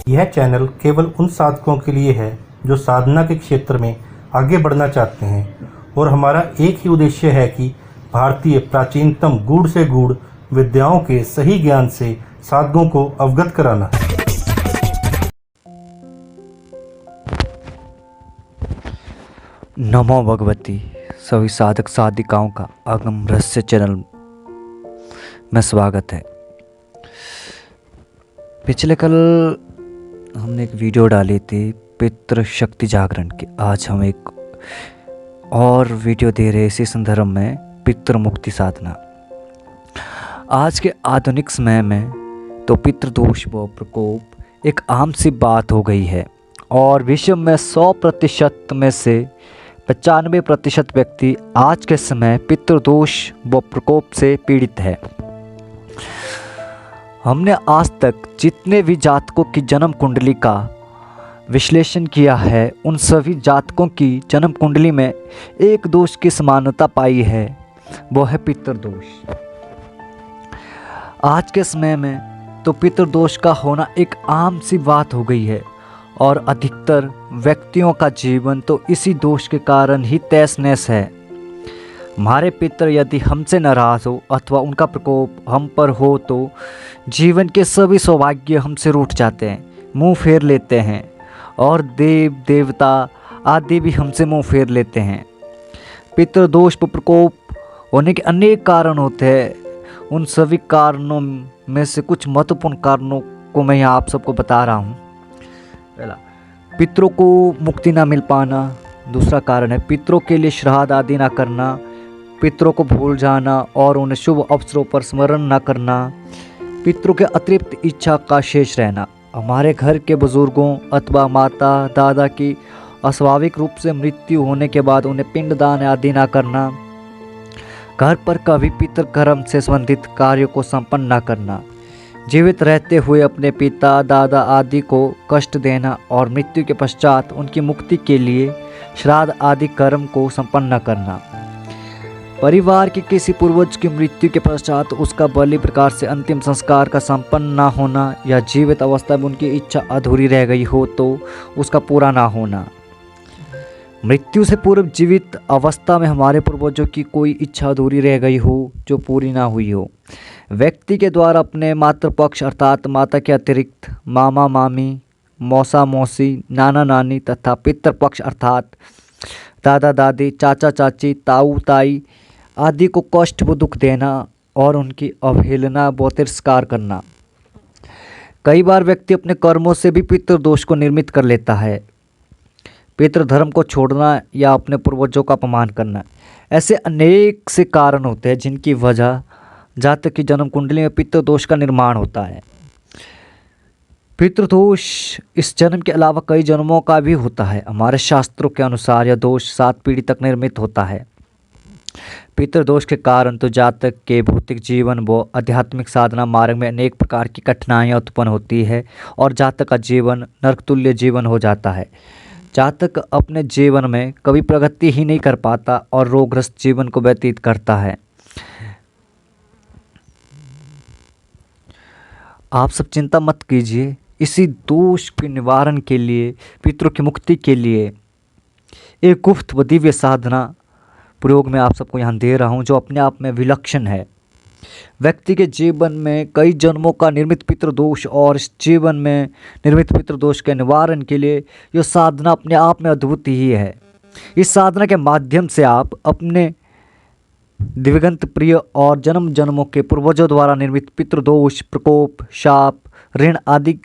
यह चैनल केवल उन साधकों के लिए है जो साधना के क्षेत्र में आगे बढ़ना चाहते हैं और हमारा एक ही उद्देश्य है कि भारतीय प्राचीनतम गूढ़ से गूढ़ विद्याओं के सही ज्ञान से साधकों को अवगत कराना। नमो भगवती। सभी साधक साधिकाओं का आगम रहस्य चैनल में स्वागत है। पिछले कल हमने एक वीडियो डाली थी पितृ शक्ति जागरण की। आज हम एक और वीडियो दे रहे इसी संदर्भ में पितृ मुक्ति साधना। आज के आधुनिक समय में तो पितृदोष व प्रकोप एक आम सी बात हो गई है और विश्व में 100% में से 95% व्यक्ति आज के समय पितृदोष व प्रकोप से पीड़ित है। हमने आज तक जितने भी जातकों की जन्म कुंडली का विश्लेषण किया है, उन सभी जातकों की जन्म कुंडली में एक दोष की समानता पाई है, वो है पितृदोष। आज के समय में तो पितृदोष का होना एक आम सी बात हो गई है और अधिकतर व्यक्तियों का जीवन तो इसी दोष के कारण ही तहस नहस है। हमारे पितर यदि हमसे नाराज हो अथवा उनका प्रकोप हम पर हो तो जीवन के सभी सौभाग्य हमसे रूठ जाते हैं, मुंह फेर लेते हैं और देव देवता आदि भी हमसे मुंह फेर लेते हैं। पितृदोष पर प्रकोप होने के अनेक कारण होते हैं। उन सभी कारणों में से कुछ महत्वपूर्ण कारणों को मैं यहाँ आप सबको बता रहा हूँ। पहला, पितरों को मुक्ति ना मिल पाना। दूसरा कारण है पितरों के लिए श्राद्ध आदि ना करना, पितरों को भूल जाना और उन्हें शुभ अवसरों पर स्मरण न करना, पितरों के अतिरिक्त इच्छा का शेष रहना, हमारे घर के बुजुर्गों अथवा माता दादा की अस्वाभाविक रूप से मृत्यु होने के बाद उन्हें पिंडदान आदि न करना, घर पर कभी पितृकर्म से संबंधित कार्यों को संपन्न न करना, जीवित रहते हुए अपने पिता दादा आदि को कष्ट देना और मृत्यु के पश्चात उनकी मुक्ति के लिए श्राद्ध आदि कर्म को संपन्न न करना, परिवार के किसी पूर्वज की मृत्यु के पश्चात उसका बलि प्रकार से अंतिम संस्कार का संपन्न ना होना या जीवित अवस्था में उनकी इच्छा अधूरी रह गई हो तो उसका पूरा ना होना, मृत्यु से पूर्व जीवित अवस्था में हमारे पूर्वजों की कोई इच्छा अधूरी रह गई हो जो पूरी ना हुई हो, व्यक्ति के द्वारा अपने मातृपक्ष अर्थात माता के अतिरिक्त मामा मामी मौसा मौसी नाना नानी तथा पितृपक्ष अर्थात दादा दादी चाचा चाची ताऊ ताई आदि को कष्ट व दुख देना और उनकी अवहेलना व तिरस्कार करना। कई बार व्यक्ति अपने कर्मों से भी पितृदोष को निर्मित कर लेता है। पितृधर्म को छोड़ना या अपने पूर्वजों का अपमान करना, ऐसे अनेक से कारण होते हैं जिनकी वजह जातक की जन्म कुंडली में पितृदोष का निर्माण होता है। पितृदोष इस जन्म के अलावा कई जन्मों का भी होता है। हमारे शास्त्रों के अनुसार यह दोष 7 पीढ़ी तक निर्मित होता है। पितृदोष के कारण तो जातक के भौतिक जीवन व आध्यात्मिक साधना मार्ग में अनेक प्रकार की कठिनाइयाँ उत्पन्न होती है और जातक का जीवन नरकतुल्य जीवन हो जाता है। जातक अपने जीवन में कभी प्रगति ही नहीं कर पाता और रोगग्रस्त जीवन को व्यतीत करता है। आप सब चिंता मत कीजिए, इसी दोष के निवारण के लिए, पितरों की मुक्ति के लिए एक गुप्त व दिव्य साधना प्रयोग में आप सबको यहाँ दे रहा हूँ जो अपने आप में विलक्षण है। व्यक्ति के जीवन में कई जन्मों का निर्मित पितृदोष और इस जीवन में निर्मित पितृदोष के निवारण के लिए यह साधना अपने आप में अद्भुत ही है। इस साधना के माध्यम से आप अपने दिव्यगंत प्रिय और जन्म जन्मों के पूर्वजों द्वारा निर्मित पितृदोष प्रकोप शाप ऋण आदि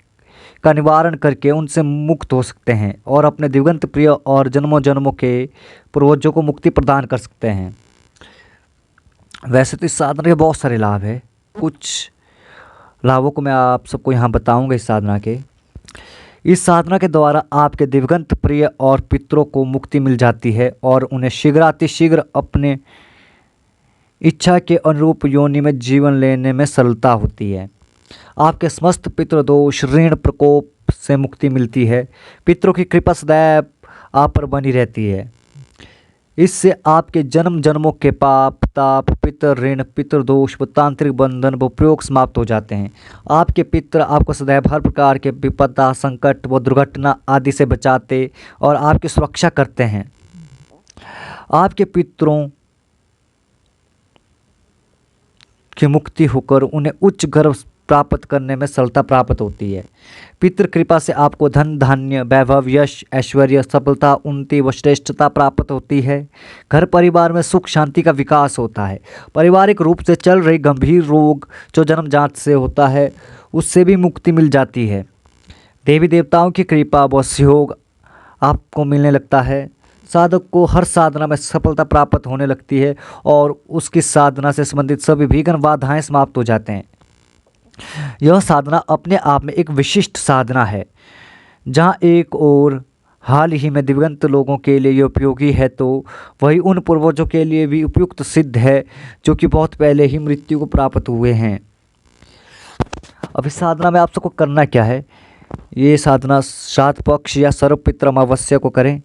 का निवारण करके उनसे मुक्त हो सकते हैं और अपने दिव्यगंत प्रिय और जन्मों जन्मों के पूर्वजों को मुक्ति प्रदान कर सकते हैं। वैसे तो इस साधना के बहुत सारे लाभ हैं, कुछ लाभों को मैं आप सबको यहाँ बताऊंगा। इस साधना के द्वारा आपके दिव्यगंत प्रिय और पितरों को मुक्ति मिल जाती है और उन्हें शीघ्रातिशीघ्र अपने इच्छा के अनुरूप योनि में जीवन लेने में सरलता होती है। आपके समस्त पितृदोष ऋण प्रकोप से मुक्ति मिलती है। पितरों की कृपा सदैव आप पर बनी रहती है। इससे आपके जन्म जन्मों के पाप ताप पितृ ऋण पितृदोष व तांत्रिक बंधन व प्रयोग समाप्त हो जाते हैं। आपके पितृ आपको सदैव हर प्रकार के विपदा संकट व दुर्घटना आदि से बचाते और आपकी सुरक्षा करते हैं। आपके पितरों की मुक्ति होकर उन्हें उच्च गर्व प्राप्त करने में सरलता प्राप्त होती है। पितृ कृपा से आपको धन धान्य वैभव यश ऐश्वर्य सफलता उन्नति व श्रेष्ठता प्राप्त होती है। घर परिवार में सुख शांति का विकास होता है। पारिवारिक रूप से चल रही गंभीर रोग जो जन्मजात से होता है उससे भी मुक्ति मिल जाती है। देवी देवताओं की कृपा व सहयोग आपको मिलने लगता है। साधक को हर साधना में सफलता प्राप्त होने लगती है और उसकी साधना से संबंधित सभी विघ्न बाधाएं समाप्त हो जाते हैं। यह साधना अपने आप में एक विशिष्ट साधना है। जहाँ एक और हाल ही में दिवंगत लोगों के लिए ये उपयोगी है तो वही उन पूर्वजों के लिए भी उपयुक्त सिद्ध है जो कि बहुत पहले ही मृत्यु को प्राप्त हुए हैं। अब इस साधना में आप सबको करना क्या है, ये साधना श्राद्ध पक्ष या सर्वपितृ अमावस्या को करें।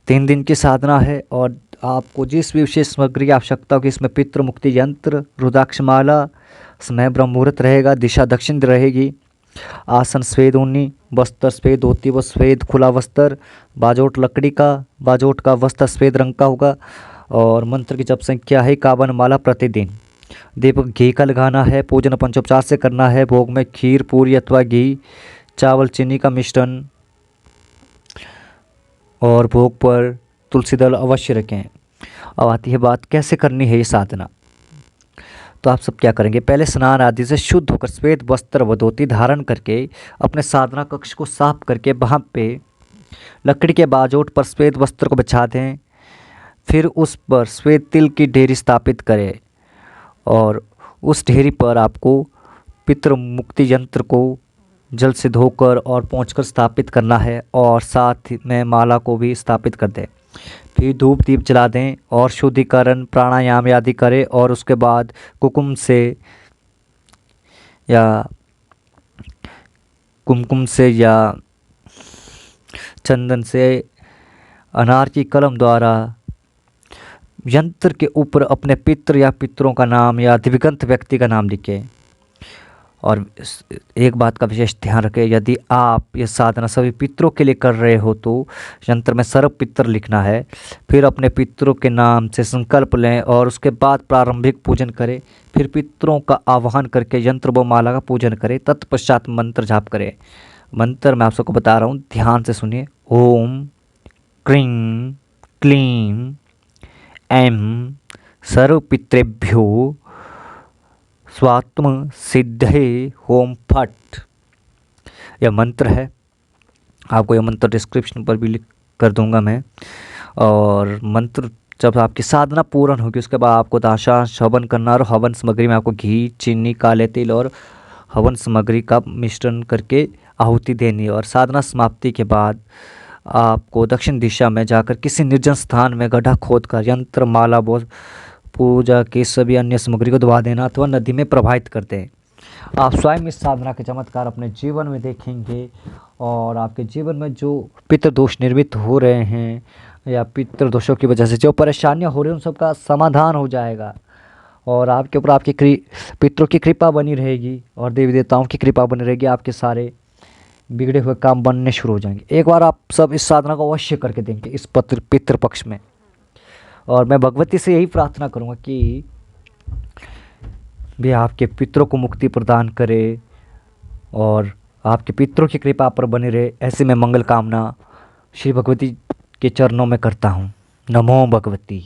3 दिन की साधना है और आपको जिस भी विशेष सामग्री की आवश्यकता होगी इसमें पितृ मुक्ति यंत्र रुद्राक्षमाला समय ब्रह्म मुहूर्त रहेगा, दिशा दक्षिण रहेगी, आसन सफ़ेद ऊनी, वस्त्र सफ़ेद धोती व सफ़ेद खुला वस्त्र, बाजोट लकड़ी का, बाजोट का वस्त्र सफ़ेद रंग का होगा और मंत्र की जप संख्या है 51 माला प्रतिदिन। दीपक घी का लगाना है, पूजन पंचोपचार से करना है। भोग में खीर पूरी अथवा घी चावल चीनी का मिश्रण और भोग पर तुलसी दल अवश्य रखें। अब आती है बात कैसे करनी है ये साधना। तो आप सब क्या करेंगे, पहले स्नान आदि से शुद्ध होकर श्वेत वस्त्र व धोती धारण करके अपने साधना कक्ष को साफ करके वहाँ पे लकड़ी के बाजोट पर श्वेत वस्त्र को बिछा दें। फिर उस पर श्वेत तिल की ढेरी स्थापित करें और उस ढेरी पर आपको पितृ मुक्ति यंत्र को जल से धोकर और पोंछकर स्थापित करना है और साथ में माला को भी स्थापित कर दें। फिर धूप दीप जला दें और शुद्धिकरण प्राणायाम आदि करें और उसके बाद कुमकुम से या चंदन से अनार की कलम द्वारा यंत्र के ऊपर अपने पितृ या पितरों का नाम या दिवंगत व्यक्ति का नाम लिखें। और एक बात का विशेष ध्यान रखें, यदि आप ये साधना सभी पितरों के लिए कर रहे हो तो यंत्र में सर्व पितर लिखना है। फिर अपने पितरों के नाम से संकल्प लें और उसके बाद प्रारंभिक पूजन करें। फिर पितरों का आह्वान करके यंत्र व माला का पूजन करें। तत्पश्चात मंत्र जाप करें। मंत्र मैं आप सबको बता रहा हूँ, ध्यान से सुनिए। ओम क्रीं क्लीं ऐं सर्वपितृभ्यो स्वात्म सिद्धे होम फट। यह मंत्र है। आपको यह मंत्र डिस्क्रिप्शन पर भी लिख कर दूंगा मैं। और मंत्र जब आपकी साधना पूर्ण होगी उसके बाद आपको दाशा हवन करना और हवन सामग्री में आपको घी चीनी काले तिल और हवन सामग्री का मिश्रण करके आहुति देनी है। और साधना समाप्ति के बाद आपको दक्षिण दिशा में जाकर किसी निर्जन स्थान में गड्ढा खोदकर यंत्र माला बोल पूजा की सभी अन्य सामग्री को दबा देना अथवा नदी में प्रवाहित कर दें। आप स्वयं इस साधना के चमत्कार अपने जीवन में देखेंगे और आपके जीवन में जो पितृदोष निर्मित हो रहे हैं या पितृदोषों की वजह से जो परेशानियां हो रही हैं उन सब का समाधान हो जाएगा और आपके ऊपर आपकी पितरों की कृपा बनी रहेगी और देवी देवताओं की कृपा बनी रहेगी। आपके सारे बिगड़े हुए काम बनने शुरू हो जाएंगे। एक बार आप सब इस साधना को अवश्य करके देंगे इस पितृ पक्ष में। और मैं भगवती से यही प्रार्थना करूंगा कि भी आपके पितरों को मुक्ति प्रदान करे और आपके पितरों की कृपा पर बने रहे। ऐसे मैं मंगल कामना श्री भगवती के चरणों में करता हूँ। नमो भगवती।